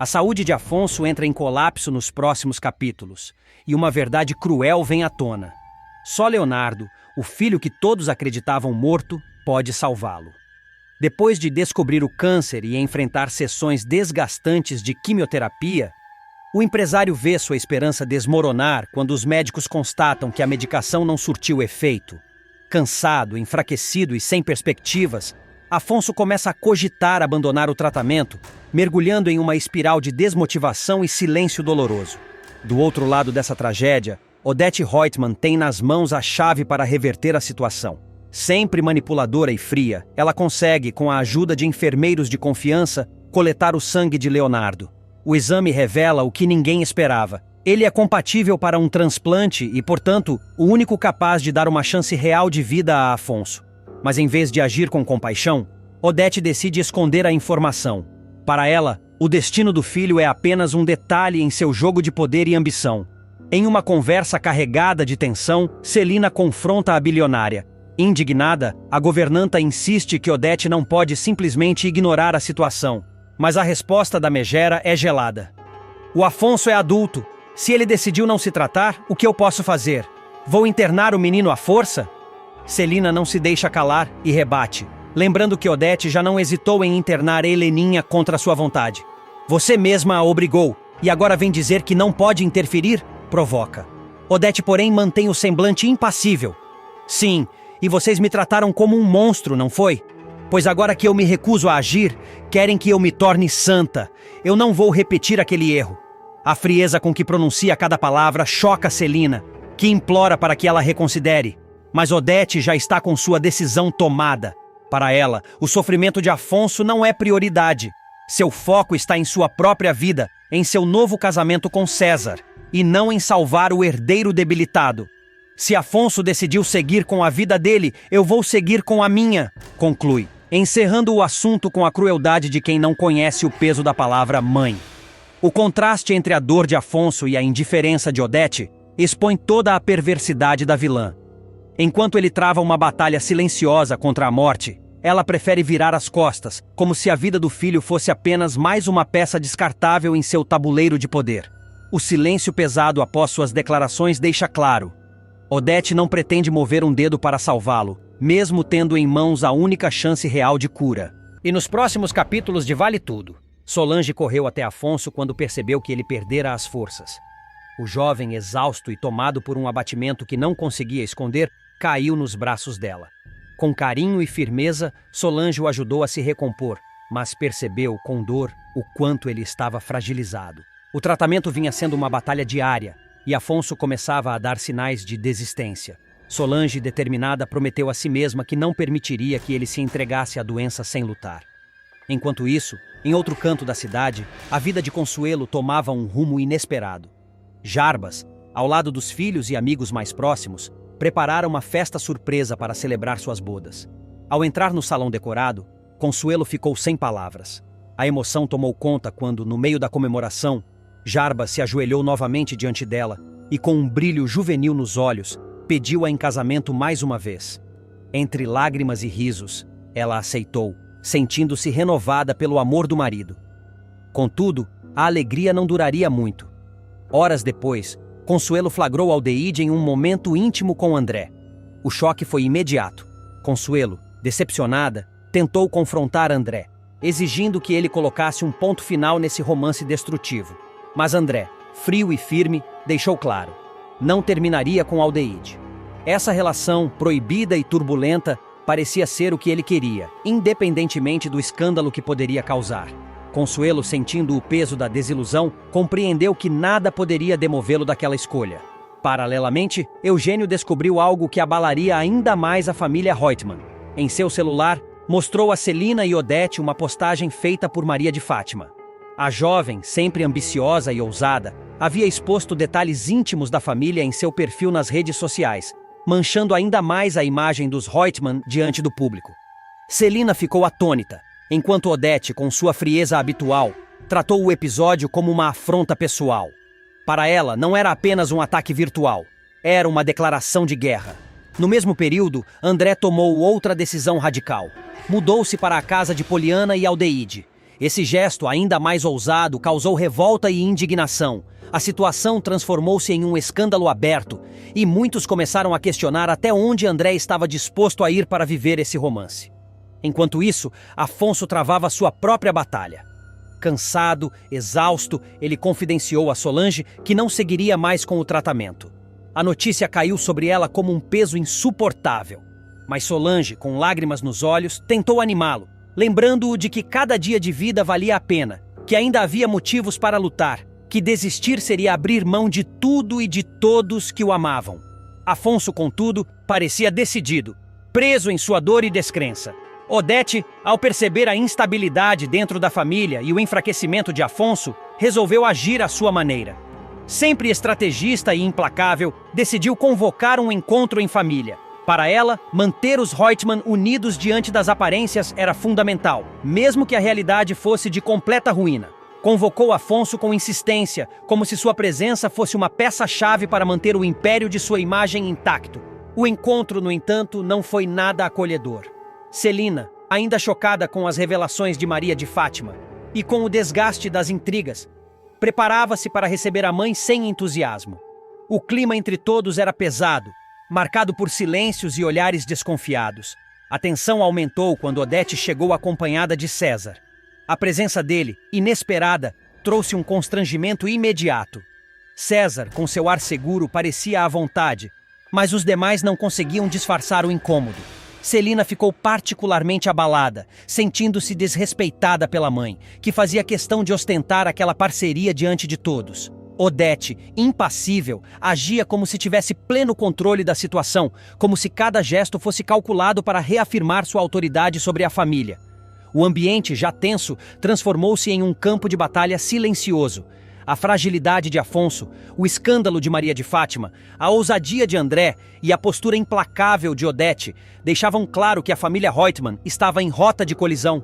A saúde de Afonso entra em colapso nos próximos capítulos, e uma verdade cruel vem à tona. Só Leonardo, o filho que todos acreditavam morto, pode salvá-lo. Depois de descobrir o câncer e enfrentar sessões desgastantes de quimioterapia, o empresário vê sua esperança desmoronar quando os médicos constatam que a medicação não surtiu efeito. Cansado, enfraquecido e sem perspectivas, Afonso começa a cogitar abandonar o tratamento, mergulhando em uma espiral de desmotivação e silêncio doloroso. Do outro lado dessa tragédia, Odete Reutemann tem nas mãos a chave para reverter a situação. Sempre manipuladora e fria, ela consegue, com a ajuda de enfermeiros de confiança, coletar o sangue de Leonardo. O exame revela o que ninguém esperava. Ele é compatível para um transplante e, portanto, o único capaz de dar uma chance real de vida a Afonso. Mas em vez de agir com compaixão, Odete decide esconder a informação. Para ela, o destino do filho é apenas um detalhe em seu jogo de poder e ambição. Em uma conversa carregada de tensão, Celina confronta a bilionária. Indignada, a governanta insiste que Odete não pode simplesmente ignorar a situação. Mas a resposta da megera é gelada. O Afonso é adulto. Se ele decidiu não se tratar, o que eu posso fazer? Vou internar o menino à força? Celina não se deixa calar e rebate, lembrando que Odete já não hesitou em internar Heleninha contra sua vontade. Você mesma a obrigou, e agora vem dizer que não pode interferir? Provoca. Odete, porém, mantém o semblante impassível. Sim, e vocês me trataram como um monstro, não foi? Pois agora que eu me recuso a agir, querem que eu me torne santa. Eu não vou repetir aquele erro. A frieza com que pronuncia cada palavra choca Celina, que implora para que ela reconsidere. Mas Odete já está com sua decisão tomada. Para ela, o sofrimento de Afonso não é prioridade. Seu foco está em sua própria vida, em seu novo casamento com César, e não em salvar o herdeiro debilitado. Se Afonso decidiu seguir com a vida dele, eu vou seguir com a minha, conclui, encerrando o assunto com a crueldade de quem não conhece o peso da palavra mãe. O contraste entre a dor de Afonso e a indiferença de Odete expõe toda a perversidade da vilã. Enquanto ele trava uma batalha silenciosa contra a morte, ela prefere virar as costas, como se a vida do filho fosse apenas mais uma peça descartável em seu tabuleiro de poder. O silêncio pesado após suas declarações deixa claro: Odete não pretende mover um dedo para salvá-lo, mesmo tendo em mãos a única chance real de cura. E nos próximos capítulos de Vale Tudo, Solange correu até Afonso quando percebeu que ele perdera as forças. O jovem, exausto e tomado por um abatimento que não conseguia esconder, caiu nos braços dela. Com carinho e firmeza, Solange o ajudou a se recompor, mas percebeu, com dor, o quanto ele estava fragilizado. O tratamento vinha sendo uma batalha diária, e Afonso começava a dar sinais de desistência. Solange, determinada, prometeu a si mesma que não permitiria que ele se entregasse à doença sem lutar. Enquanto isso, em outro canto da cidade, a vida de Consuelo tomava um rumo inesperado. Jarbas, ao lado dos filhos e amigos mais próximos, preparara uma festa surpresa para celebrar suas bodas. Ao entrar no salão decorado, Consuelo ficou sem palavras. A emoção tomou conta quando, no meio da comemoração, Jarbas se ajoelhou novamente diante dela e, com um brilho juvenil nos olhos, pediu-a em casamento mais uma vez. Entre lágrimas e risos, ela aceitou, sentindo-se renovada pelo amor do marido. Contudo, a alegria não duraria muito. Horas depois, Consuelo flagrou Aldeide em um momento íntimo com André. O choque foi imediato. Consuelo, decepcionada, tentou confrontar André, exigindo que ele colocasse um ponto final nesse romance destrutivo. Mas André, frio e firme, deixou claro: não terminaria com Aldeide. Essa relação, proibida e turbulenta, parecia ser o que ele queria, independentemente do escândalo que poderia causar. Consuelo, sentindo o peso da desilusão, compreendeu que nada poderia demovê-lo daquela escolha. Paralelamente, Eugênio descobriu algo que abalaria ainda mais a família Reutemann. Em seu celular, mostrou a Celina e Odete uma postagem feita por Maria de Fátima. A jovem, sempre ambiciosa e ousada, havia exposto detalhes íntimos da família em seu perfil nas redes sociais, manchando ainda mais a imagem dos Reutemann diante do público. Celina ficou atônita, enquanto Odete, com sua frieza habitual, tratou o episódio como uma afronta pessoal. Para ela, não era apenas um ataque virtual, era uma declaração de guerra. No mesmo período, André tomou outra decisão radical. Mudou-se para a casa de Poliana e Aldeide. Esse gesto, ainda mais ousado, causou revolta e indignação. A situação transformou-se em um escândalo aberto, e muitos começaram a questionar até onde André estava disposto a ir para viver esse romance. Enquanto isso, Afonso travava sua própria batalha. Cansado, exausto, ele confidenciou a Solange que não seguiria mais com o tratamento. A notícia caiu sobre ela como um peso insuportável. Mas Solange, com lágrimas nos olhos, tentou animá-lo, lembrando-o de que cada dia de vida valia a pena, que ainda havia motivos para lutar, que desistir seria abrir mão de tudo e de todos que o amavam. Afonso, contudo, parecia decidido, preso em sua dor e descrença. Odete, ao perceber a instabilidade dentro da família e o enfraquecimento de Afonso, resolveu agir à sua maneira. Sempre estrategista e implacável, decidiu convocar um encontro em família. Para ela, manter os Reutemann unidos diante das aparências era fundamental, mesmo que a realidade fosse de completa ruína. Convocou Afonso com insistência, como se sua presença fosse uma peça-chave para manter o império de sua imagem intacto. O encontro, no entanto, não foi nada acolhedor. Celina, ainda chocada com as revelações de Maria de Fátima e com o desgaste das intrigas, preparava-se para receber a mãe sem entusiasmo. O clima entre todos era pesado, marcado por silêncios e olhares desconfiados. A tensão aumentou quando Odete chegou acompanhada de César. A presença dele, inesperada, trouxe um constrangimento imediato. César, com seu ar seguro, parecia à vontade, mas os demais não conseguiam disfarçar o incômodo. Celina ficou particularmente abalada, sentindo-se desrespeitada pela mãe, que fazia questão de ostentar aquela parceria diante de todos. Odete, impassível, agia como se tivesse pleno controle da situação, como se cada gesto fosse calculado para reafirmar sua autoridade sobre a família. O ambiente, já tenso, transformou-se em um campo de batalha silencioso. A fragilidade de Afonso, o escândalo de Maria de Fátima, a ousadia de André e a postura implacável de Odete deixavam claro que a família Reutemann estava em rota de colisão.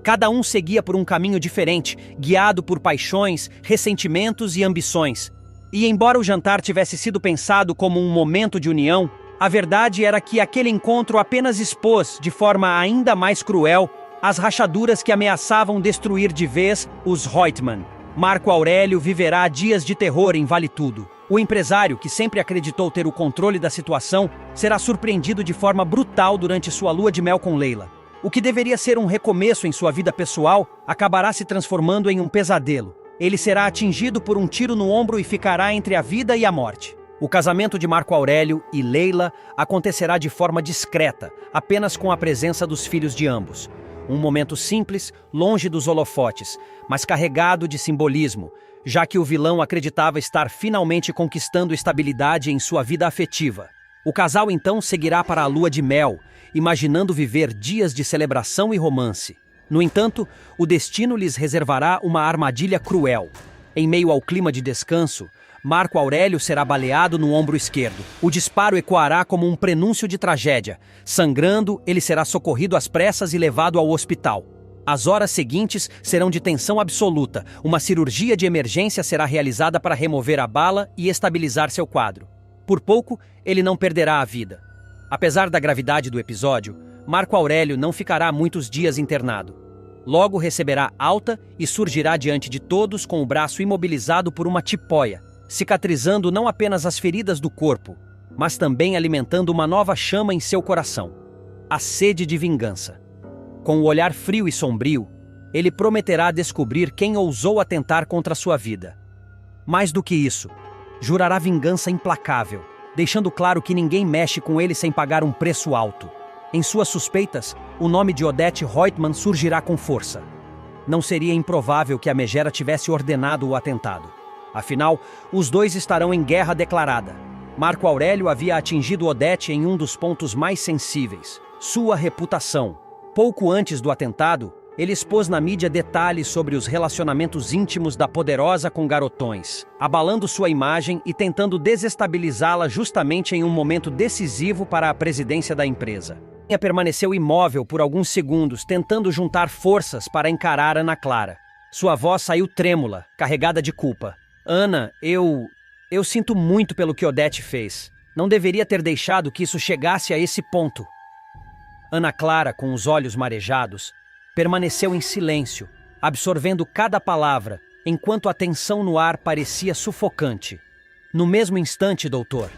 Cada um seguia por um caminho diferente, guiado por paixões, ressentimentos e ambições. E embora o jantar tivesse sido pensado como um momento de união, a verdade era que aquele encontro apenas expôs, de forma ainda mais cruel, as rachaduras que ameaçavam destruir de vez os Reutemann. Marco Aurélio viverá dias de terror em Vale Tudo. O empresário, que sempre acreditou ter o controle da situação, será surpreendido de forma brutal durante sua lua de mel com Leila. O que deveria ser um recomeço em sua vida pessoal, acabará se transformando em um pesadelo. Ele será atingido por um tiro no ombro e ficará entre a vida e a morte. O casamento de Marco Aurélio e Leila acontecerá de forma discreta, apenas com a presença dos filhos de ambos. Um momento simples, longe dos holofotes, mas carregado de simbolismo, já que o vilão acreditava estar finalmente conquistando estabilidade em sua vida afetiva. O casal então seguirá para a lua de mel, imaginando viver dias de celebração e romance. No entanto, o destino lhes reservará uma armadilha cruel. Em meio ao clima de descanso, Marco Aurélio será baleado no ombro esquerdo. O disparo ecoará como um prenúncio de tragédia. Sangrando, ele será socorrido às pressas e levado ao hospital. As horas seguintes serão de tensão absoluta. Uma cirurgia de emergência será realizada para remover a bala e estabilizar seu quadro. Por pouco, ele não perderá a vida. Apesar da gravidade do episódio, Marco Aurélio não ficará muitos dias internado. Logo receberá alta e surgirá diante de todos com o braço imobilizado por uma tipóia, cicatrizando não apenas as feridas do corpo, mas também alimentando uma nova chama em seu coração, a sede de vingança. Com o olhar frio e sombrio, ele prometerá descobrir quem ousou atentar contra sua vida. Mais do que isso, jurará vingança implacável, deixando claro que ninguém mexe com ele sem pagar um preço alto. Em suas suspeitas, o nome de Odete Reutemann surgirá com força. Não seria improvável que a megera tivesse ordenado o atentado. Afinal, os dois estarão em guerra declarada. Marco Aurélio havia atingido Odete em um dos pontos mais sensíveis, sua reputação. Pouco antes do atentado, ele expôs na mídia detalhes sobre os relacionamentos íntimos da poderosa com garotões, abalando sua imagem e tentando desestabilizá-la justamente em um momento decisivo para a presidência da empresa. Ela permaneceu imóvel por alguns segundos, tentando juntar forças para encarar Ana Clara. Sua voz saiu trêmula, carregada de culpa. Ana, eu sinto muito pelo que Odete fez. Não deveria ter deixado que isso chegasse a esse ponto. Ana Clara, com os olhos marejados, permaneceu em silêncio, absorvendo cada palavra, enquanto a tensão no ar parecia sufocante. No mesmo instante, doutor.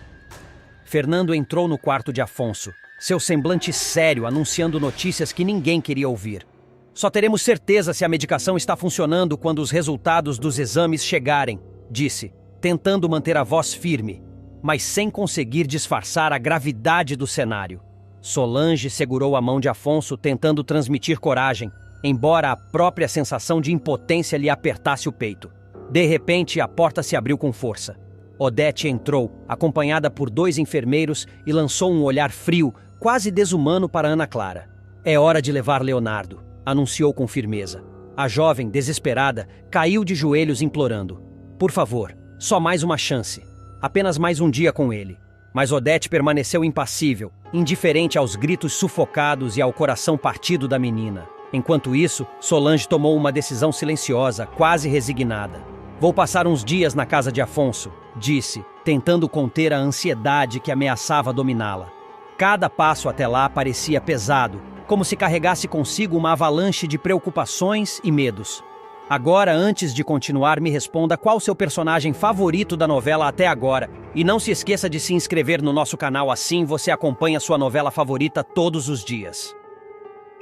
Fernando entrou no quarto de Afonso, seu semblante sério anunciando notícias que ninguém queria ouvir. Só teremos certeza se a medicação está funcionando quando os resultados dos exames chegarem, disse, tentando manter a voz firme, mas sem conseguir disfarçar a gravidade do cenário. Solange segurou a mão de Afonso, tentando transmitir coragem, embora a própria sensação de impotência lhe apertasse o peito. De repente, a porta se abriu com força. Odete entrou, acompanhada por 2 enfermeiros, e lançou um olhar frio, quase desumano para Ana Clara. É hora de levar Leonardo, anunciou com firmeza. A jovem, desesperada, caiu de joelhos implorando. Por favor, só mais uma chance. Apenas mais um dia com ele. Mas Odete permaneceu impassível, indiferente aos gritos sufocados e ao coração partido da menina. Enquanto isso, Solange tomou uma decisão silenciosa, quase resignada. Vou passar uns dias na casa de Afonso, disse, tentando conter a ansiedade que ameaçava dominá-la. Cada passo até lá parecia pesado, como se carregasse consigo uma avalanche de preocupações e medos. Agora, antes de continuar, me responda qual seu personagem favorito da novela até agora. E não se esqueça de se inscrever no nosso canal, assim você acompanha sua novela favorita todos os dias.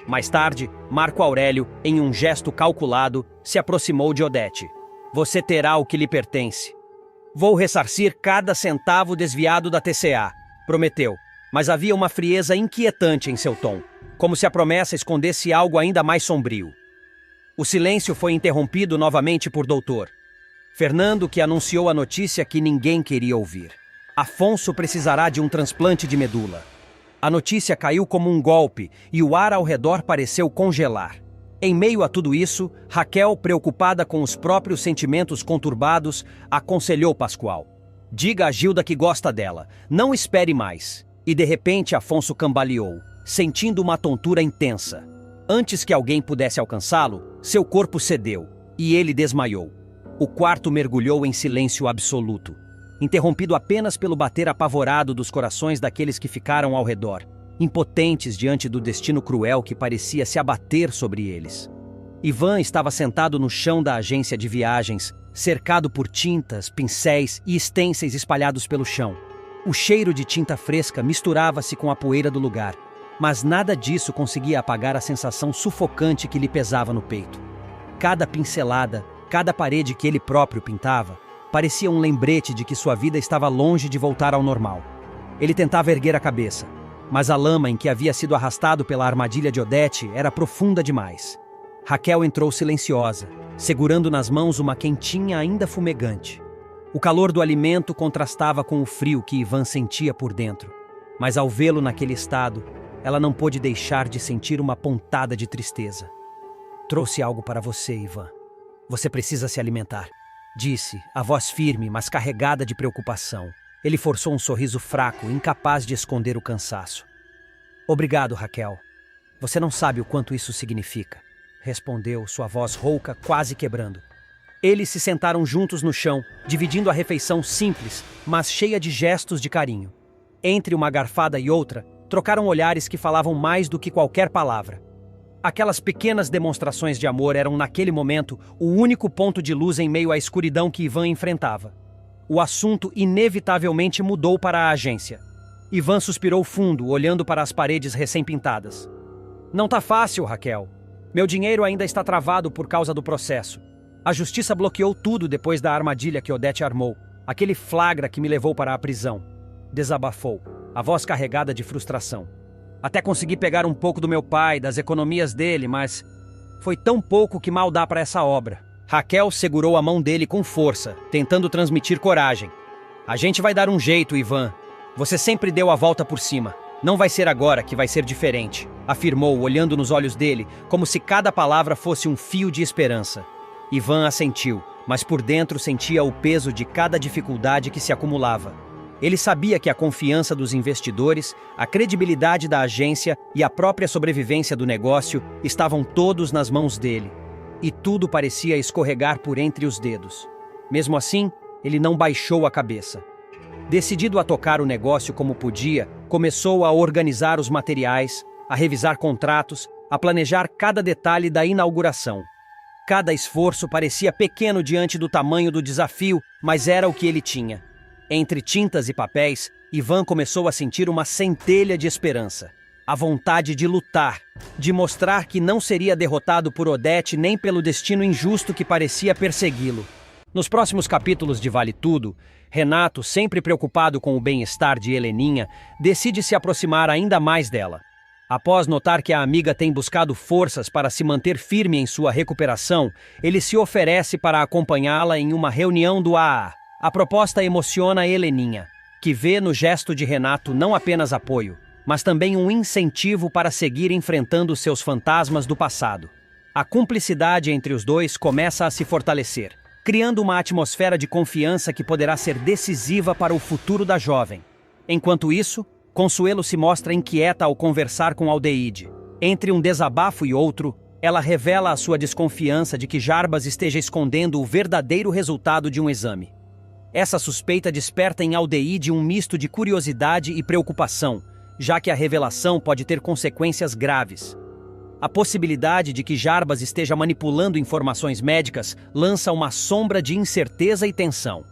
Mais tarde, Marco Aurélio, em um gesto calculado, se aproximou de Odete. Você terá o que lhe pertence. Vou ressarcir cada centavo desviado da TCA, prometeu. Mas havia uma frieza inquietante em seu tom, como se a promessa escondesse algo ainda mais sombrio. O silêncio foi interrompido novamente por doutor Fernando, que anunciou a notícia que ninguém queria ouvir. Afonso precisará de um transplante de medula. A notícia caiu como um golpe e o ar ao redor pareceu congelar. Em meio a tudo isso, Raquel, preocupada com os próprios sentimentos conturbados, aconselhou Pascoal. Diga a Gilda que gosta dela, não espere mais. E de repente Afonso cambaleou, sentindo uma tontura intensa. Antes que alguém pudesse alcançá-lo, seu corpo cedeu, e ele desmaiou. O quarto mergulhou em silêncio absoluto, interrompido apenas pelo bater apavorado dos corações daqueles que ficaram ao redor, impotentes diante do destino cruel que parecia se abater sobre eles. Ivan estava sentado no chão da agência de viagens, cercado por tintas, pincéis e estênceis espalhados pelo chão. O cheiro de tinta fresca misturava-se com a poeira do lugar, mas nada disso conseguia apagar a sensação sufocante que lhe pesava no peito. Cada pincelada, cada parede que ele próprio pintava, parecia um lembrete de que sua vida estava longe de voltar ao normal. Ele tentava erguer a cabeça, mas a lama em que havia sido arrastado pela armadilha de Odete era profunda demais. Raquel entrou silenciosa, segurando nas mãos uma quentinha ainda fumegante. O calor do alimento contrastava com o frio que Ivan sentia por dentro, mas ao vê-lo naquele estado, ela não pôde deixar de sentir uma pontada de tristeza. Trouxe algo para você, Ivan. Você precisa se alimentar, disse, a voz firme, mas carregada de preocupação. Ele forçou um sorriso fraco, incapaz de esconder o cansaço. Obrigado, Raquel. Você não sabe o quanto isso significa, respondeu, sua voz rouca, quase quebrando. Eles se sentaram juntos no chão, dividindo a refeição simples, mas cheia de gestos de carinho. Entre uma garfada e outra, trocaram olhares que falavam mais do que qualquer palavra. Aquelas pequenas demonstrações de amor eram, naquele momento, o único ponto de luz em meio à escuridão que Ivan enfrentava. O assunto inevitavelmente mudou para a agência. Ivan suspirou fundo, olhando para as paredes recém-pintadas. Não tá fácil, Raquel. Meu dinheiro ainda está travado por causa do processo. A justiça bloqueou tudo depois da armadilha que Odete armou. Aquele flagra que me levou para a prisão. Desabafou, a voz carregada de frustração. Até consegui pegar um pouco do meu pai, das economias dele, mas foi tão pouco que mal dá para essa obra. Raquel segurou a mão dele com força, tentando transmitir coragem. A gente vai dar um jeito, Ivan. Você sempre deu a volta por cima. Não vai ser agora que vai ser diferente, afirmou, olhando nos olhos dele, como se cada palavra fosse um fio de esperança. Ivan assentiu, mas por dentro sentia o peso de cada dificuldade que se acumulava. Ele sabia que a confiança dos investidores, a credibilidade da agência e a própria sobrevivência do negócio estavam todos nas mãos dele. E tudo parecia escorregar por entre os dedos. Mesmo assim, ele não baixou a cabeça. Decidido a tocar o negócio como podia, começou a organizar os materiais, a revisar contratos, a planejar cada detalhe da inauguração. Cada esforço parecia pequeno diante do tamanho do desafio, mas era o que ele tinha. Entre tintas e papéis, Ivan começou a sentir uma centelha de esperança. A vontade de lutar, de mostrar que não seria derrotado por Odete nem pelo destino injusto que parecia persegui-lo. Nos próximos capítulos de Vale Tudo, Renato, sempre preocupado com o bem-estar de Heleninha, decide se aproximar ainda mais dela. Após notar que a amiga tem buscado forças para se manter firme em sua recuperação, ele se oferece para acompanhá-la em uma reunião do AA. A proposta emociona Heleninha, que vê no gesto de Renato não apenas apoio, mas também um incentivo para seguir enfrentando seus fantasmas do passado. A cumplicidade entre os dois começa a se fortalecer, criando uma atmosfera de confiança que poderá ser decisiva para o futuro da jovem. Enquanto isso, Consuelo se mostra inquieta ao conversar com Aldeide. Entre um desabafo e outro, ela revela a sua desconfiança de que Jarbas esteja escondendo o verdadeiro resultado de um exame. Essa suspeita desperta em Aldeide um misto de curiosidade e preocupação, já que a revelação pode ter consequências graves. A possibilidade de que Jarbas esteja manipulando informações médicas lança uma sombra de incerteza e tensão.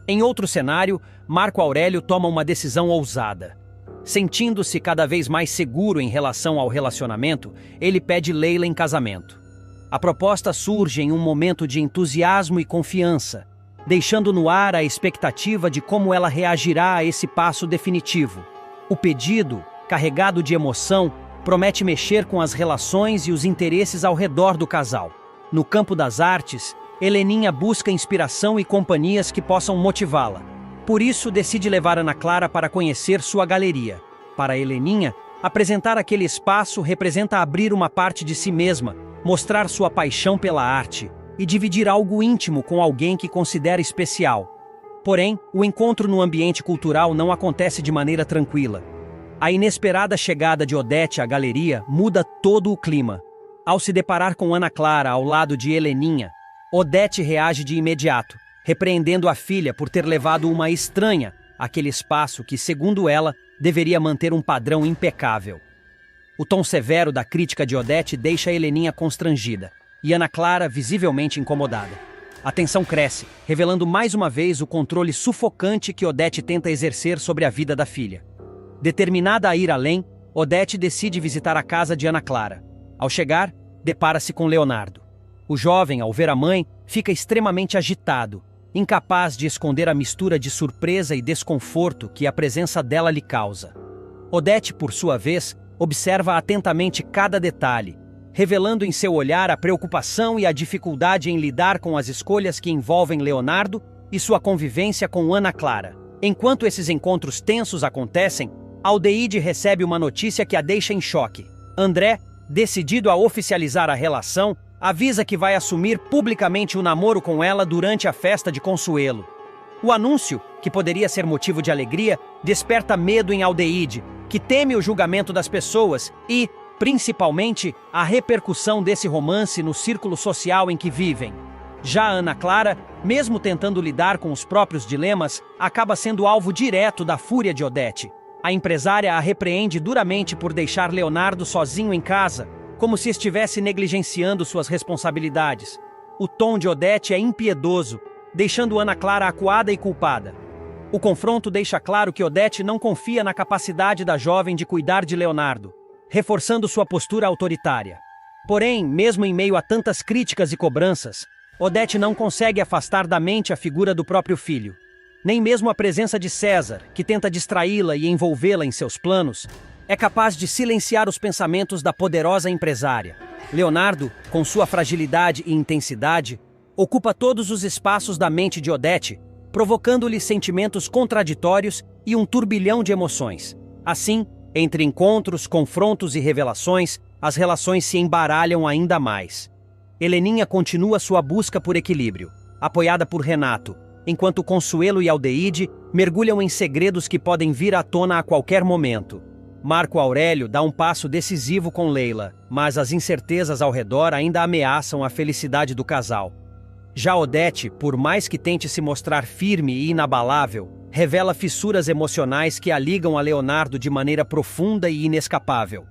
Em outro cenário, Marco Aurélio toma uma decisão ousada. Sentindo-se cada vez mais seguro em relação ao relacionamento, ele pede Leila em casamento. A proposta surge em um momento de entusiasmo e confiança, deixando no ar a expectativa de como ela reagirá a esse passo definitivo. O pedido, carregado de emoção, promete mexer com as relações e os interesses ao redor do casal. No campo das artes, Heleninha busca inspiração e companhias que possam motivá-la. Por isso, decide levar Ana Clara para conhecer sua galeria. Para Heleninha, apresentar aquele espaço representa abrir uma parte de si mesma, mostrar sua paixão pela arte e dividir algo íntimo com alguém que considera especial. Porém, o encontro no ambiente cultural não acontece de maneira tranquila. A inesperada chegada de Odete à galeria muda todo o clima. Ao se deparar com Ana Clara ao lado de Heleninha, Odete reage de imediato, repreendendo a filha por ter levado uma estranha àquele espaço que, segundo ela, deveria manter um padrão impecável. O tom severo da crítica de Odete deixa Heleninha constrangida, e Ana Clara visivelmente incomodada. A tensão cresce, revelando mais uma vez o controle sufocante que Odete tenta exercer sobre a vida da filha. Determinada a ir além, Odete decide visitar a casa de Ana Clara. Ao chegar, depara-se com Leonardo. O jovem, ao ver a mãe, fica extremamente agitado, incapaz de esconder a mistura de surpresa e desconforto que a presença dela lhe causa. Odete, por sua vez, observa atentamente cada detalhe, revelando em seu olhar a preocupação e a dificuldade em lidar com as escolhas que envolvem Leonardo e sua convivência com Ana Clara. Enquanto esses encontros tensos acontecem, Aldeide recebe uma notícia que a deixa em choque. André, decidido a oficializar a relação, avisa que vai assumir publicamente o namoro com ela durante a festa de Consuelo. O anúncio, que poderia ser motivo de alegria, desperta medo em Aldeide, que teme o julgamento das pessoas e, principalmente, a repercussão desse romance no círculo social em que vivem. Já Ana Clara, mesmo tentando lidar com os próprios dilemas, acaba sendo alvo direto da fúria de Odete. A empresária a repreende duramente por deixar Leonardo sozinho em casa, como se estivesse negligenciando suas responsabilidades. O tom de Odete é impiedoso, deixando Ana Clara acuada e culpada. O confronto deixa claro que Odete não confia na capacidade da jovem de cuidar de Leonardo, reforçando sua postura autoritária. Porém, mesmo em meio a tantas críticas e cobranças, Odete não consegue afastar da mente a figura do próprio filho. Nem mesmo a presença de César, que tenta distraí-la e envolvê-la em seus planos, é capaz de silenciar os pensamentos da poderosa empresária. Leonardo, com sua fragilidade e intensidade, ocupa todos os espaços da mente de Odete, provocando-lhe sentimentos contraditórios e um turbilhão de emoções. Assim, entre encontros, confrontos e revelações, as relações se embaralham ainda mais. Heleninha continua sua busca por equilíbrio, apoiada por Renato, enquanto Consuelo e Aldeide mergulham em segredos que podem vir à tona a qualquer momento. Marco Aurélio dá um passo decisivo com Leila, mas as incertezas ao redor ainda ameaçam a felicidade do casal. Já Odete, por mais que tente se mostrar firme e inabalável, revela fissuras emocionais que a ligam a Leonardo de maneira profunda e inescapável.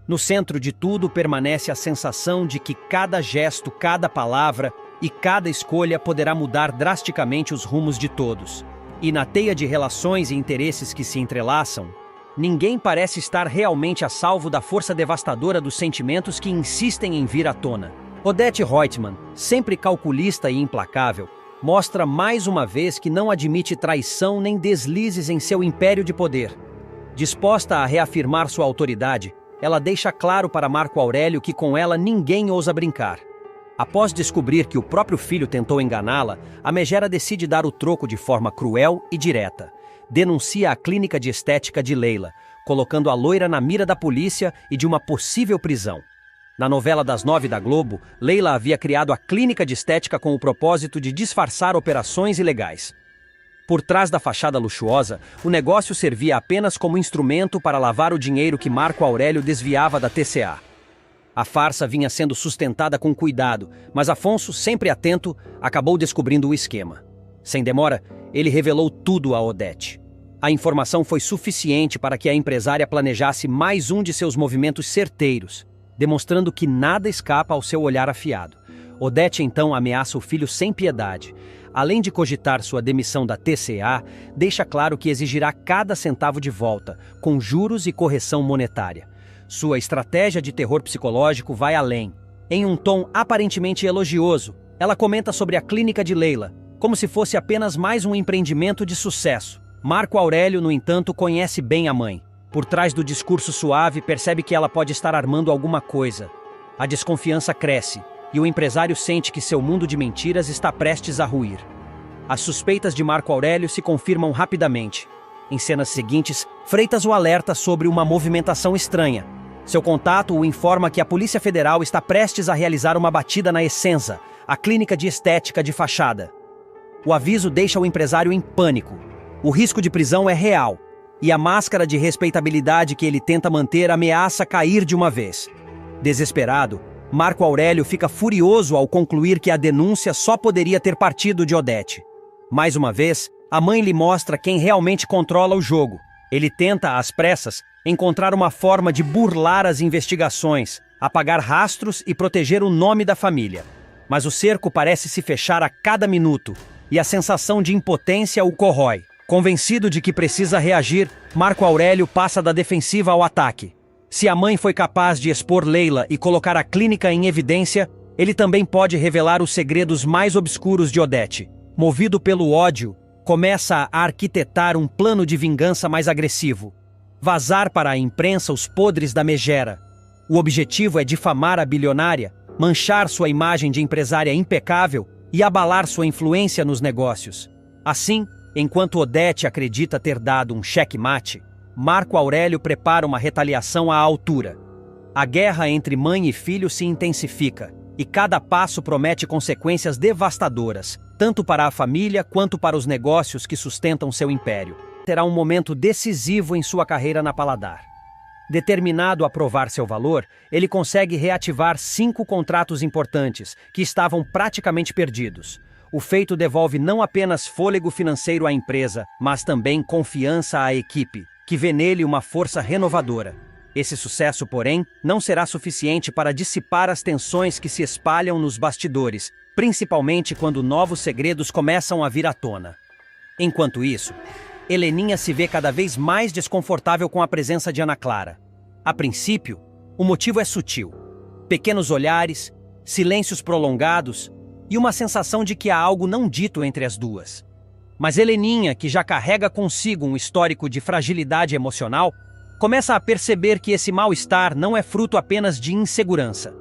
No centro de tudo permanece a sensação de que cada gesto, cada palavra e cada escolha poderá mudar drasticamente os rumos de todos. E na teia de relações e interesses que se entrelaçam, ninguém parece estar realmente a salvo da força devastadora dos sentimentos que insistem em vir à tona. Odette Reutemann, sempre calculista e implacável, mostra mais uma vez que não admite traição nem deslizes em seu império de poder. Disposta a reafirmar sua autoridade, ela deixa claro para Marco Aurélio que com ela ninguém ousa brincar. Após descobrir que o próprio filho tentou enganá-la, a megera decide dar o troco de forma cruel e direta. Denuncia a clínica de estética de Leila, colocando a loira na mira da polícia e de uma possível prisão. Na novela das 9 da Globo, Leila havia criado a clínica de estética com o propósito de disfarçar operações ilegais. Por trás da fachada luxuosa, o negócio servia apenas como instrumento para lavar o dinheiro que Marco Aurélio desviava da TCA. A farsa vinha sendo sustentada com cuidado, mas Afonso, sempre atento, acabou descobrindo o esquema. Sem demora, ele revelou tudo a Odette. A informação foi suficiente para que a empresária planejasse mais um de seus movimentos certeiros, demonstrando que nada escapa ao seu olhar afiado. Odette então ameaça o filho sem piedade. Além de cogitar sua demissão da TCA, deixa claro que exigirá cada centavo de volta, com juros e correção monetária. Sua estratégia de terror psicológico vai além. Em um tom aparentemente elogioso, ela comenta sobre a clínica de Leila, como se fosse apenas mais um empreendimento de sucesso. Marco Aurélio, no entanto, conhece bem a mãe. Por trás do discurso suave, percebe que ela pode estar armando alguma coisa. A desconfiança cresce, e o empresário sente que seu mundo de mentiras está prestes a ruir. As suspeitas de Marco Aurélio se confirmam rapidamente. Em cenas seguintes, Freitas o alerta sobre uma movimentação estranha. Seu contato o informa que a Polícia Federal está prestes a realizar uma batida na Essenza, a clínica de estética de fachada. O aviso deixa o empresário em pânico. O risco de prisão é real, e a máscara de respeitabilidade que ele tenta manter ameaça cair de uma vez. Desesperado, Marco Aurélio fica furioso ao concluir que a denúncia só poderia ter partido de Odette. Mais uma vez, a mãe lhe mostra quem realmente controla o jogo. Ele tenta, às pressas, encontrar uma forma de burlar as investigações, apagar rastros e proteger o nome da família. Mas o cerco parece se fechar a cada minuto, e a sensação de impotência o corrói. Convencido de que precisa reagir, Marco Aurélio passa da defensiva ao ataque. Se a mãe foi capaz de expor Leila e colocar a clínica em evidência, ele também pode revelar os segredos mais obscuros de Odette. Movido pelo ódio, começa a arquitetar um plano de vingança mais agressivo. Vazar para a imprensa os podres da megera. O objetivo é difamar a bilionária, manchar sua imagem de empresária impecável e abalar sua influência nos negócios. Assim, enquanto Odette acredita ter dado um checkmate, Marco Aurélio prepara uma retaliação à altura. A guerra entre mãe e filho se intensifica, e cada passo promete consequências devastadoras, tanto para a família quanto para os negócios que sustentam seu império. Terá um momento decisivo em sua carreira na Paladar. Determinado a provar seu valor, ele consegue reativar 5 contratos importantes, que estavam praticamente perdidos. O feito devolve não apenas fôlego financeiro à empresa, mas também confiança à equipe, que vê nele uma força renovadora. Esse sucesso, porém, não será suficiente para dissipar as tensões que se espalham nos bastidores, principalmente quando novos segredos começam a vir à tona. Enquanto isso, Heleninha se vê cada vez mais desconfortável com a presença de Ana Clara. A princípio, o motivo é sutil. Pequenos olhares, silêncios prolongados e uma sensação de que há algo não dito entre as duas. Mas Heleninha, que já carrega consigo um histórico de fragilidade emocional, começa a perceber que esse mal-estar não é fruto apenas de insegurança.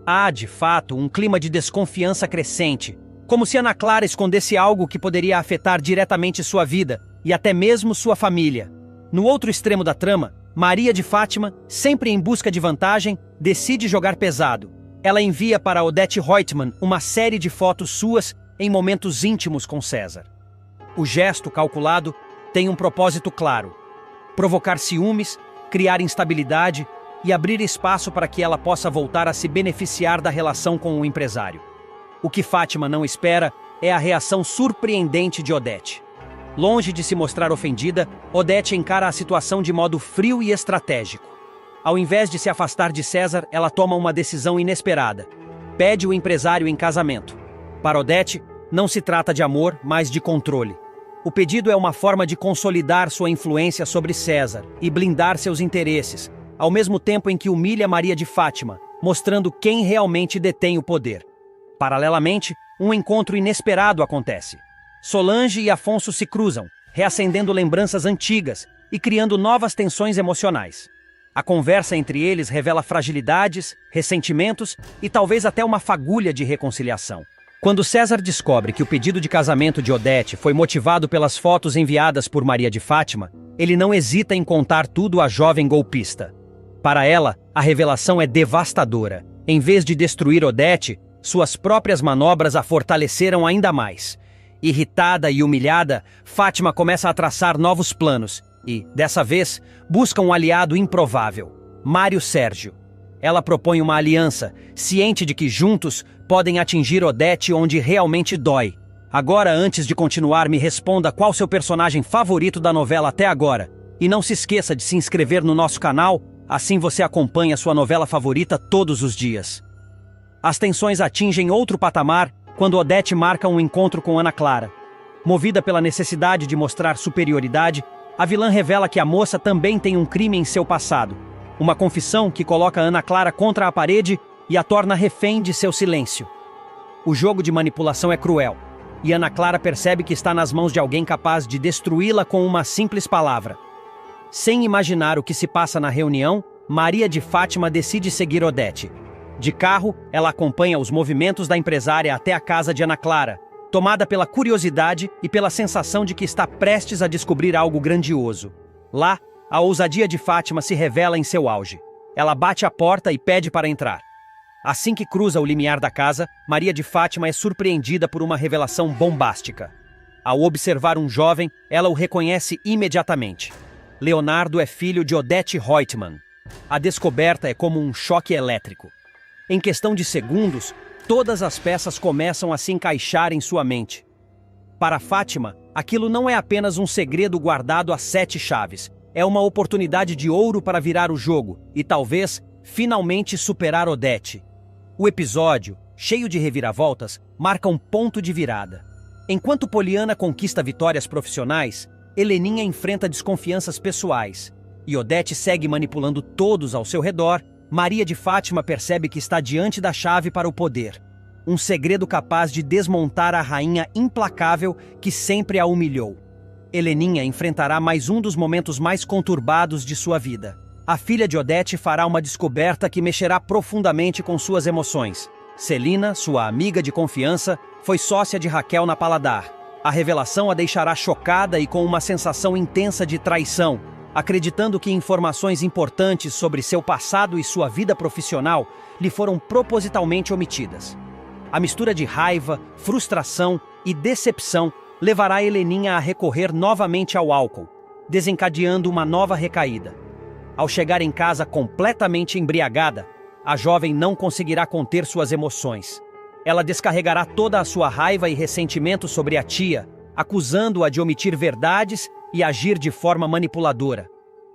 Há, de fato, um clima de desconfiança crescente, como se Ana Clara escondesse algo que poderia afetar diretamente sua vida e até mesmo sua família. No outro extremo da trama, Maria de Fátima, sempre em busca de vantagem, decide jogar pesado. Ela envia para Odette Reutemann uma série de fotos suas em momentos íntimos com César. O gesto calculado tem um propósito claro: provocar ciúmes, criar instabilidade e abrir espaço para que ela possa voltar a se beneficiar da relação com o empresário. O que Fátima não espera é a reação surpreendente de Odette. Longe de se mostrar ofendida, Odette encara a situação de modo frio e estratégico. Ao invés de se afastar de César, ela toma uma decisão inesperada. Pede o empresário em casamento. Para Odete, não se trata de amor, mas de controle. O pedido é uma forma de consolidar sua influência sobre César e blindar seus interesses, ao mesmo tempo em que humilha Maria de Fátima, mostrando quem realmente detém o poder. Paralelamente, um encontro inesperado acontece. Solange e Afonso se cruzam, reacendendo lembranças antigas e criando novas tensões emocionais. A conversa entre eles revela fragilidades, ressentimentos e talvez até uma fagulha de reconciliação. Quando César descobre que o pedido de casamento de Odete foi motivado pelas fotos enviadas por Maria de Fátima, ele não hesita em contar tudo à jovem golpista. Para ela, a revelação é devastadora. Em vez de destruir Odete, suas próprias manobras a fortaleceram ainda mais. Irritada e humilhada, Fátima começa a traçar novos planos e, dessa vez, busca um aliado improvável, Mário Sérgio. Ela propõe uma aliança, ciente de que juntos podem atingir Odete onde realmente dói. Agora, antes de continuar, me responda qual seu personagem favorito da novela até agora. E não se esqueça de se inscrever no nosso canal, assim você acompanha sua novela favorita todos os dias. As tensões atingem outro patamar quando Odete marca um encontro com Ana Clara. Movida pela necessidade de mostrar superioridade, a vilã revela que a moça também tem um crime em seu passado. Uma confissão que coloca Ana Clara contra a parede e a torna refém de seu silêncio. O jogo de manipulação é cruel, e Ana Clara percebe que está nas mãos de alguém capaz de destruí-la com uma simples palavra. Sem imaginar o que se passa na reunião, Maria de Fátima decide seguir Odete. De carro, ela acompanha os movimentos da empresária até a casa de Ana Clara, tomada pela curiosidade e pela sensação de que está prestes a descobrir algo grandioso. Lá, a ousadia de Fátima se revela em seu auge. Ela bate a porta e pede para entrar. Assim que cruza o limiar da casa, Maria de Fátima é surpreendida por uma revelação bombástica. Ao observar um jovem, ela o reconhece imediatamente. Leonardo é filho de Odete Reutemann. A descoberta é como um choque elétrico. Em questão de segundos, todas as peças começam a se encaixar em sua mente. Para Fátima, aquilo não é apenas um segredo guardado a 7 chaves. É uma oportunidade de ouro para virar o jogo e, talvez, finalmente superar Odete. O episódio, cheio de reviravoltas, marca um ponto de virada. Enquanto Poliana conquista vitórias profissionais, Heleninha enfrenta desconfianças pessoais. E Odete segue manipulando todos ao seu redor. Maria de Fátima percebe que está diante da chave para o poder. Um segredo capaz de desmontar a rainha implacável que sempre a humilhou. Heleninha enfrentará mais um dos momentos mais conturbados de sua vida. A filha de Odete fará uma descoberta que mexerá profundamente com suas emoções. Celina, sua amiga de confiança, foi sócia de Raquel na Paladar. A revelação a deixará chocada e com uma sensação intensa de traição, acreditando que informações importantes sobre seu passado e sua vida profissional lhe foram propositalmente omitidas. A mistura de raiva, frustração e decepção levará Heleninha a recorrer novamente ao álcool, desencadeando uma nova recaída. Ao chegar em casa completamente embriagada, a jovem não conseguirá conter suas emoções. Ela descarregará toda a sua raiva e ressentimento sobre a tia, acusando-a de omitir verdades e agir de forma manipuladora.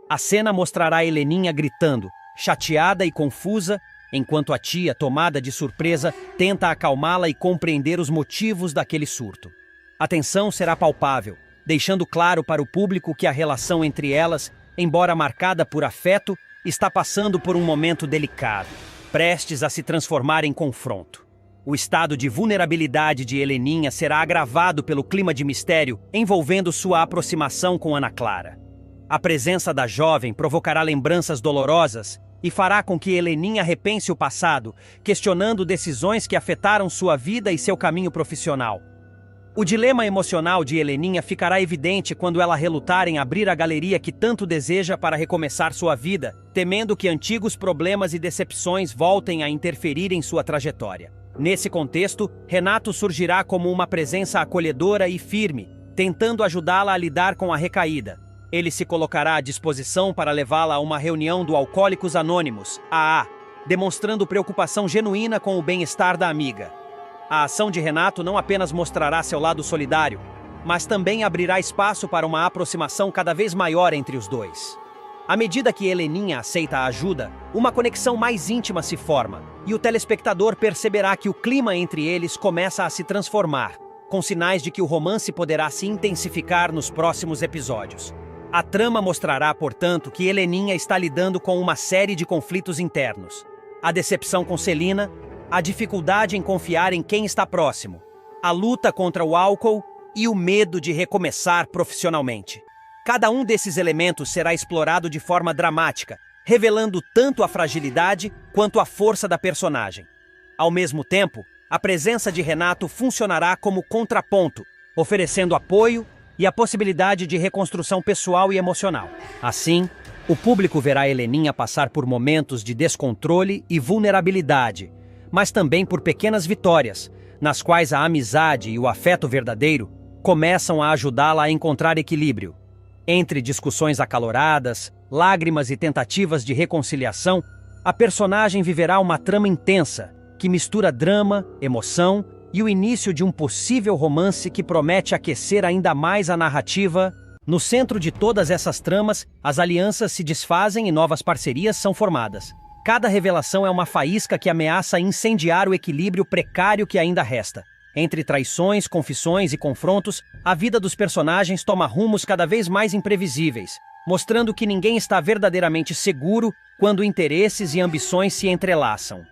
A cena mostrará Heleninha gritando, chateada e confusa, enquanto a tia, tomada de surpresa, tenta acalmá-la e compreender os motivos daquele surto. A tensão será palpável, deixando claro para o público que a relação entre elas, embora marcada por afeto, está passando por um momento delicado, prestes a se transformar em confronto. O estado de vulnerabilidade de Heleninha será agravado pelo clima de mistério envolvendo sua aproximação com Ana Clara. A presença da jovem provocará lembranças dolorosas e fará com que Heleninha repense o passado, questionando decisões que afetaram sua vida e seu caminho profissional. O dilema emocional de Heleninha ficará evidente quando ela relutar em abrir a galeria que tanto deseja para recomeçar sua vida, temendo que antigos problemas e decepções voltem a interferir em sua trajetória. Nesse contexto, Renato surgirá como uma presença acolhedora e firme, tentando ajudá-la a lidar com a recaída. Ele se colocará à disposição para levá-la a uma reunião do Alcoólicos Anônimos, AA, demonstrando preocupação genuína com o bem-estar da amiga. A ação de Renato não apenas mostrará seu lado solidário, mas também abrirá espaço para uma aproximação cada vez maior entre os dois. À medida que Heleninha aceita a ajuda, uma conexão mais íntima se forma, e o telespectador perceberá que o clima entre eles começa a se transformar, com sinais de que o romance poderá se intensificar nos próximos episódios. A trama mostrará, portanto, que Heleninha está lidando com uma série de conflitos internos. A decepção com Celina, a dificuldade em confiar em quem está próximo, a luta contra o álcool e o medo de recomeçar profissionalmente. Cada um desses elementos será explorado de forma dramática, revelando tanto a fragilidade quanto a força da personagem. Ao mesmo tempo, a presença de Renato funcionará como contraponto, oferecendo apoio e a possibilidade de reconstrução pessoal e emocional. Assim, o público verá Heleninha passar por momentos de descontrole e vulnerabilidade, mas também por pequenas vitórias, nas quais a amizade e o afeto verdadeiro começam a ajudá-la a encontrar equilíbrio. Entre discussões acaloradas, lágrimas e tentativas de reconciliação, a personagem viverá uma trama intensa, que mistura drama, emoção e o início de um possível romance que promete aquecer ainda mais a narrativa. No centro de todas essas tramas, as alianças se desfazem e novas parcerias são formadas. Cada revelação é uma faísca que ameaça incendiar o equilíbrio precário que ainda resta. Entre traições, confissões e confrontos, a vida dos personagens toma rumos cada vez mais imprevisíveis, mostrando que ninguém está verdadeiramente seguro quando interesses e ambições se entrelaçam.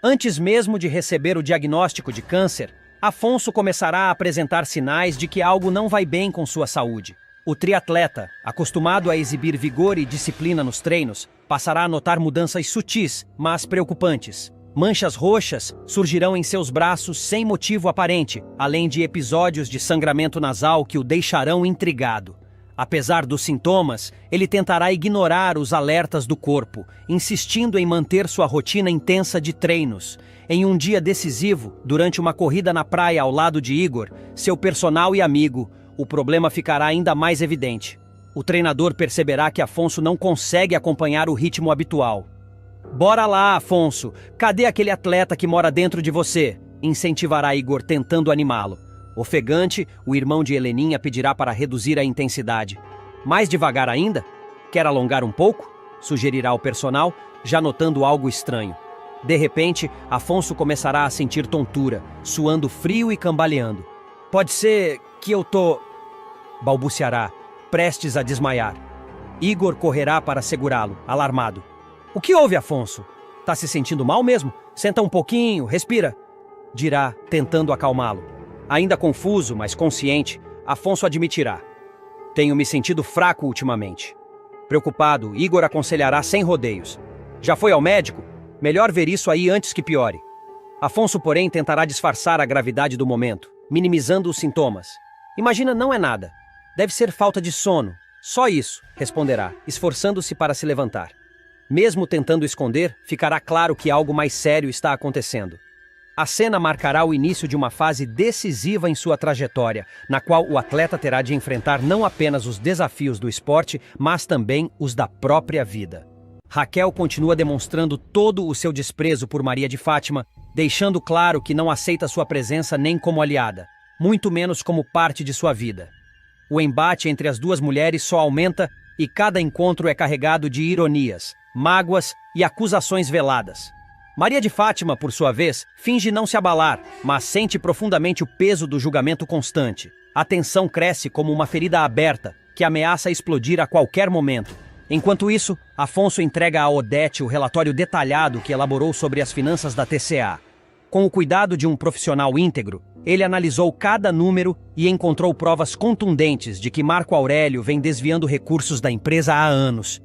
Antes mesmo de receber o diagnóstico de câncer, Afonso começará a apresentar sinais de que algo não vai bem com sua saúde. O triatleta, acostumado a exibir vigor e disciplina nos treinos, passará a notar mudanças sutis, mas preocupantes. Manchas roxas surgirão em seus braços sem motivo aparente, além de episódios de sangramento nasal que o deixarão intrigado. Apesar dos sintomas, ele tentará ignorar os alertas do corpo, insistindo em manter sua rotina intensa de treinos. Em um dia decisivo, durante uma corrida na praia ao lado de Igor, seu personal e amigo, o problema ficará ainda mais evidente. O treinador perceberá que Afonso não consegue acompanhar o ritmo habitual. "Bora lá, Afonso! Cadê aquele atleta que mora dentro de você?" incentivará Igor, tentando animá-lo. Ofegante, o irmão de Heleninha pedirá para reduzir a intensidade. "Mais devagar ainda? Quer alongar um pouco?" sugerirá o personal, já notando algo estranho. De repente, Afonso começará a sentir tontura, suando frio e cambaleando. "Pode ser que eu tô..." balbuciará, prestes a desmaiar. Igor correrá para segurá-lo, alarmado. "O que houve, Afonso? Tá se sentindo mal mesmo? Senta um pouquinho, respira", dirá, tentando acalmá-lo. Ainda confuso, mas consciente, Afonso admitirá: "Tenho me sentido fraco ultimamente." Preocupado, Igor aconselhará sem rodeios: "Já foi ao médico? Melhor ver isso aí antes que piore." Afonso, porém, tentará disfarçar a gravidade do momento, minimizando os sintomas. "Imagina, não é nada. Deve ser falta de sono. Só isso", responderá, esforçando-se para se levantar. Mesmo tentando esconder, ficará claro que algo mais sério está acontecendo. A cena marcará o início de uma fase decisiva em sua trajetória, na qual o atleta terá de enfrentar não apenas os desafios do esporte, mas também os da própria vida. Raquel continua demonstrando todo o seu desprezo por Maria de Fátima, deixando claro que não aceita sua presença nem como aliada, muito menos como parte de sua vida. O embate entre as duas mulheres só aumenta e cada encontro é carregado de ironias, mágoas e acusações veladas. Maria de Fátima, por sua vez, finge não se abalar, mas sente profundamente o peso do julgamento constante. A tensão cresce como uma ferida aberta, que ameaça explodir a qualquer momento. Enquanto isso, Afonso entrega a Odete o relatório detalhado que elaborou sobre as finanças da TCA. Com o cuidado de um profissional íntegro, ele analisou cada número e encontrou provas contundentes de que Marco Aurélio vem desviando recursos da empresa há anos.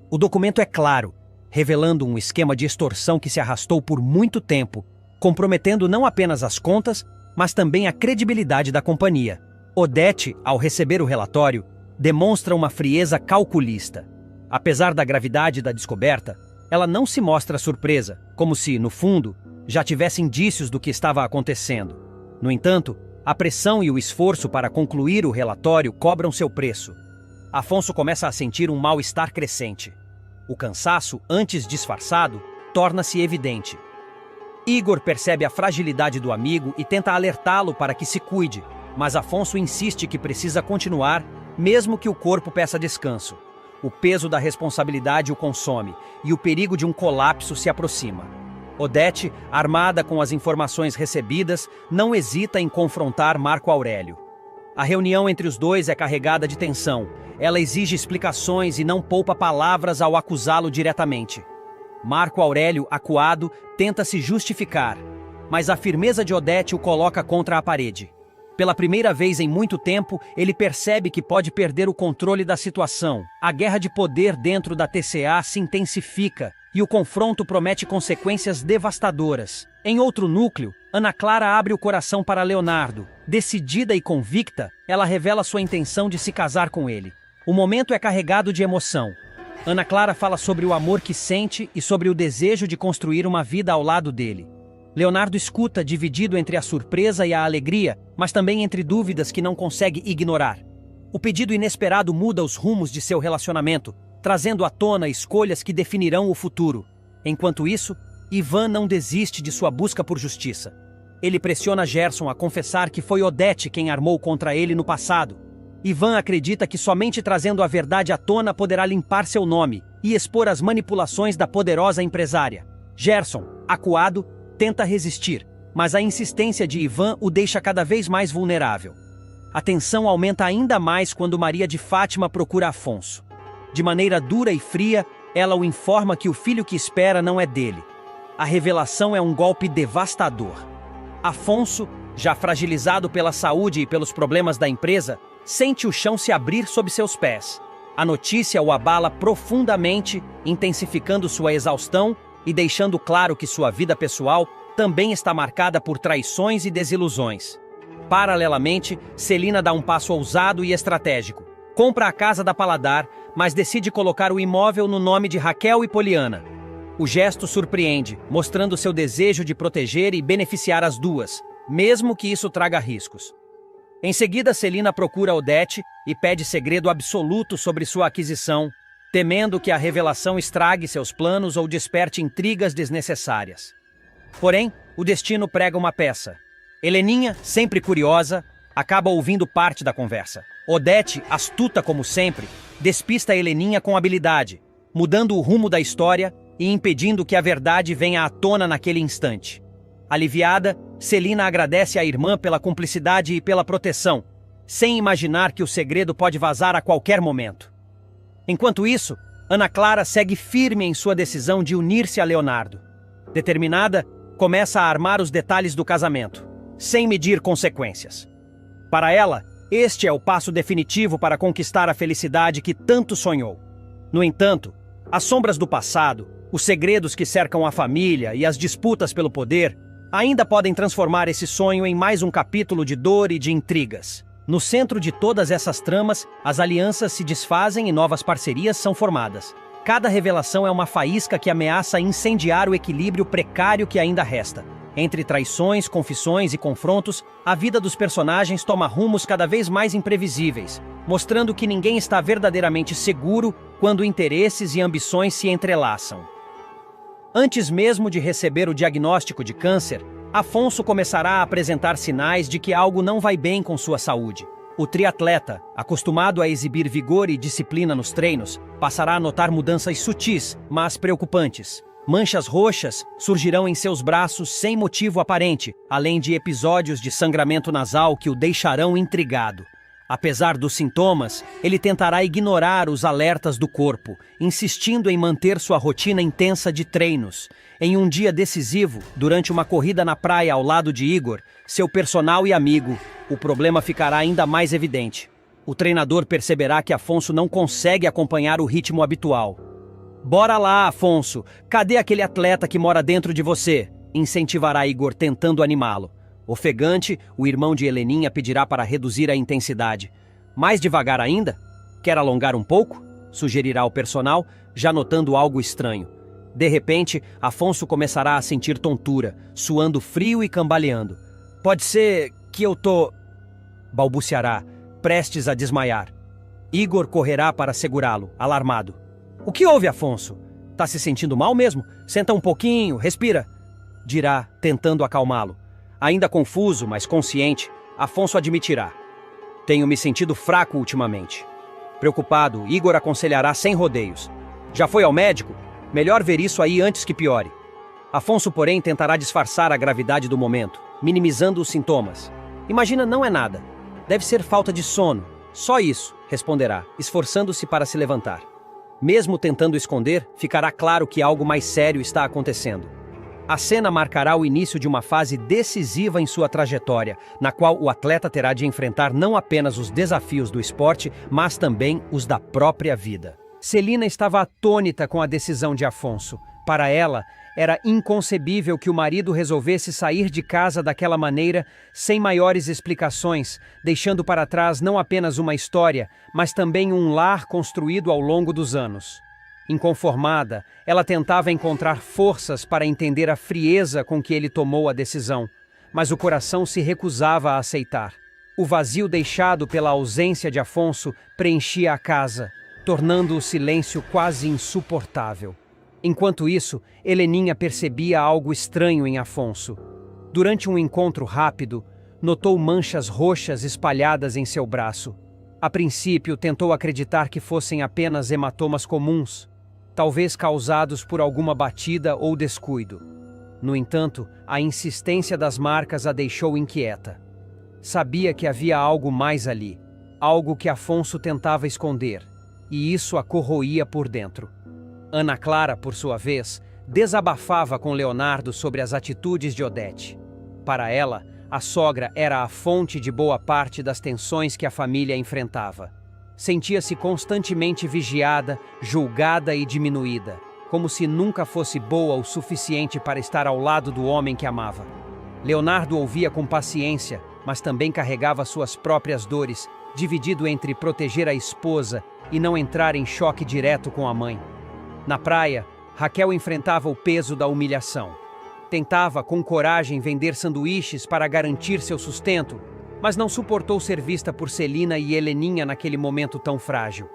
O documento é claro, revelando um esquema de extorsão que se arrastou por muito tempo, comprometendo não apenas as contas, mas também a credibilidade da companhia. Odete, ao receber o relatório, demonstra uma frieza calculista. Apesar da gravidade da descoberta, ela não se mostra surpresa, como se, no fundo, já tivesse indícios do que estava acontecendo. No entanto, a pressão e o esforço para concluir o relatório cobram seu preço. Afonso começa a sentir um mal-estar crescente. O cansaço, antes disfarçado, torna-se evidente. Igor percebe a fragilidade do amigo e tenta alertá-lo para que se cuide, mas Afonso insiste que precisa continuar, mesmo que o corpo peça descanso. O peso da responsabilidade o consome e o perigo de um colapso se aproxima. Odete, armada com as informações recebidas, não hesita em confrontar Marco Aurélio. A reunião entre os dois é carregada de tensão. Ela exige explicações e não poupa palavras ao acusá-lo diretamente. Marco Aurélio, acuado, tenta se justificar, mas a firmeza de Odete o coloca contra a parede. Pela primeira vez em muito tempo, ele percebe que pode perder o controle da situação. A guerra de poder dentro da TCA se intensifica e o confronto promete consequências devastadoras. Em outro núcleo, Ana Clara abre o coração para Leonardo. Decidida e convicta, ela revela sua intenção de se casar com ele. O momento é carregado de emoção. Ana Clara fala sobre o amor que sente e sobre o desejo de construir uma vida ao lado dele. Leonardo escuta, dividido entre a surpresa e a alegria, mas também entre dúvidas que não consegue ignorar. O pedido inesperado muda os rumos de seu relacionamento, trazendo à tona escolhas que definirão o futuro. Enquanto isso, Ivan não desiste de sua busca por justiça. Ele pressiona Gerson a confessar que foi Odete quem armou contra ele no passado. Ivan acredita que somente trazendo a verdade à tona poderá limpar seu nome e expor as manipulações da poderosa empresária. Gerson, acuado, tenta resistir, mas a insistência de Ivan o deixa cada vez mais vulnerável. A tensão aumenta ainda mais quando Maria de Fátima procura Afonso. De maneira dura e fria, ela o informa que o filho que espera não é dele. A revelação é um golpe devastador. Afonso, já fragilizado pela saúde e pelos problemas da empresa, sente o chão se abrir sob seus pés. A notícia o abala profundamente, intensificando sua exaustão e deixando claro que sua vida pessoal também está marcada por traições e desilusões. Paralelamente, Celina dá um passo ousado e estratégico. Compra a casa da Paladar, mas decide colocar o imóvel no nome de Raquel e Poliana. O gesto surpreende, mostrando seu desejo de proteger e beneficiar as duas, mesmo que isso traga riscos. Em seguida, Celina procura Odete e pede segredo absoluto sobre sua aquisição, temendo que a revelação estrague seus planos ou desperte intrigas desnecessárias. Porém, o destino prega uma peça. Heleninha, sempre curiosa, acaba ouvindo parte da conversa. Odete, astuta como sempre, despista Heleninha com habilidade, mudando o rumo da história e impedindo que a verdade venha à tona naquele instante. Aliviada, Celina agradece à irmã pela cumplicidade e pela proteção, sem imaginar que o segredo pode vazar a qualquer momento. Enquanto isso, Ana Clara segue firme em sua decisão de unir-se a Leonardo. Determinada, começa a armar os detalhes do casamento, sem medir consequências. Para ela, este é o passo definitivo para conquistar a felicidade que tanto sonhou. No entanto, as sombras do passado, os segredos que cercam a família e as disputas pelo poder ainda podem transformar esse sonho em mais um capítulo de dor e de intrigas. No centro de todas essas tramas, as alianças se desfazem e novas parcerias são formadas. Cada revelação é uma faísca que ameaça incendiar o equilíbrio precário que ainda resta. Entre traições, confissões e confrontos, a vida dos personagens toma rumos cada vez mais imprevisíveis, mostrando que ninguém está verdadeiramente seguro quando interesses e ambições se entrelaçam. Antes mesmo de receber o diagnóstico de câncer, Afonso começará a apresentar sinais de que algo não vai bem com sua saúde. O triatleta, acostumado a exibir vigor e disciplina nos treinos, passará a notar mudanças sutis, mas preocupantes. Manchas roxas surgirão em seus braços sem motivo aparente, além de episódios de sangramento nasal que o deixarão intrigado. Apesar dos sintomas, ele tentará ignorar os alertas do corpo, insistindo em manter sua rotina intensa de treinos. Em um dia decisivo, durante uma corrida na praia ao lado de Igor, seu personal e amigo, o problema ficará ainda mais evidente. O treinador perceberá que Afonso não consegue acompanhar o ritmo habitual. "Bora lá, Afonso! Cadê aquele atleta que mora dentro de você?" incentivará Igor, tentando animá-lo. Ofegante, o irmão de Heleninha pedirá para reduzir a intensidade. "Mais devagar ainda? Quer alongar um pouco?" sugerirá o personal, já notando algo estranho. De repente, Afonso começará a sentir tontura, suando frio e cambaleando. "Pode ser que eu tô..." balbuciará, prestes a desmaiar. Igor correrá para segurá-lo, alarmado. "O que houve, Afonso? Tá se sentindo mal mesmo? Senta um pouquinho, respira", dirá, tentando acalmá-lo. Ainda confuso, mas consciente, Afonso admitirá: "Tenho me sentido fraco ultimamente." Preocupado, Igor aconselhará sem rodeios. Já foi ao médico? Melhor ver isso aí antes que piore. Afonso, porém, tentará disfarçar a gravidade do momento, minimizando os sintomas. Imagina, não é nada. Deve ser falta de sono. Só isso, responderá, esforçando-se para se levantar. Mesmo tentando esconder, ficará claro que algo mais sério está acontecendo. A cena marcará o início de uma fase decisiva em sua trajetória, na qual o atleta terá de enfrentar não apenas os desafios do esporte, mas também os da própria vida. Celina estava atônita com a decisão de Afonso. Para ela, era inconcebível que o marido resolvesse sair de casa daquela maneira, sem maiores explicações, deixando para trás não apenas uma história, mas também um lar construído ao longo dos anos. Inconformada, ela tentava encontrar forças para entender a frieza com que ele tomou a decisão, mas o coração se recusava a aceitar. O vazio deixado pela ausência de Afonso preenchia a casa, tornando o silêncio quase insuportável. Enquanto isso, Heleninha percebia algo estranho em Afonso. Durante um encontro rápido, notou manchas roxas espalhadas em seu braço. A princípio, tentou acreditar que fossem apenas hematomas comuns, talvez causados por alguma batida ou descuido. No entanto, a insistência das marcas a deixou inquieta. Sabia que havia algo mais ali, algo que Afonso tentava esconder, e isso a corroía por dentro. Ana Clara, por sua vez, desabafava com Leonardo sobre as atitudes de Odete. Para ela, a sogra era a fonte de boa parte das tensões que a família enfrentava. Sentia-se constantemente vigiada, julgada e diminuída, como se nunca fosse boa o suficiente para estar ao lado do homem que amava. Leonardo ouvia com paciência, mas também carregava suas próprias dores, dividido entre proteger a esposa e não entrar em choque direto com a mãe. Na praia, Raquel enfrentava o peso da humilhação. Tentava, com coragem, vender sanduíches para garantir seu sustento, mas não suportou ser vista por Celina e Heleninha naquele momento tão frágil.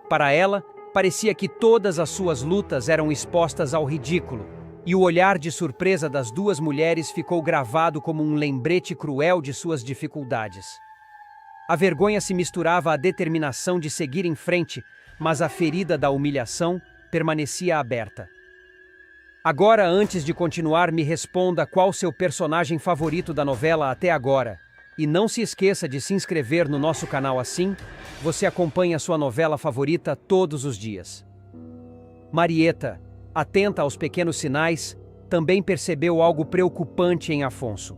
Para ela, parecia que todas as suas lutas eram expostas ao ridículo, e o olhar de surpresa das duas mulheres ficou gravado como um lembrete cruel de suas dificuldades. A vergonha se misturava à determinação de seguir em frente, mas a ferida da humilhação permanecia aberta. Agora, antes de continuar, me responda qual seu personagem favorito da novela até agora. E não se esqueça de se inscrever no nosso canal, assim você acompanha sua novela favorita todos os dias. Marieta, atenta aos pequenos sinais, também percebeu algo preocupante em Afonso.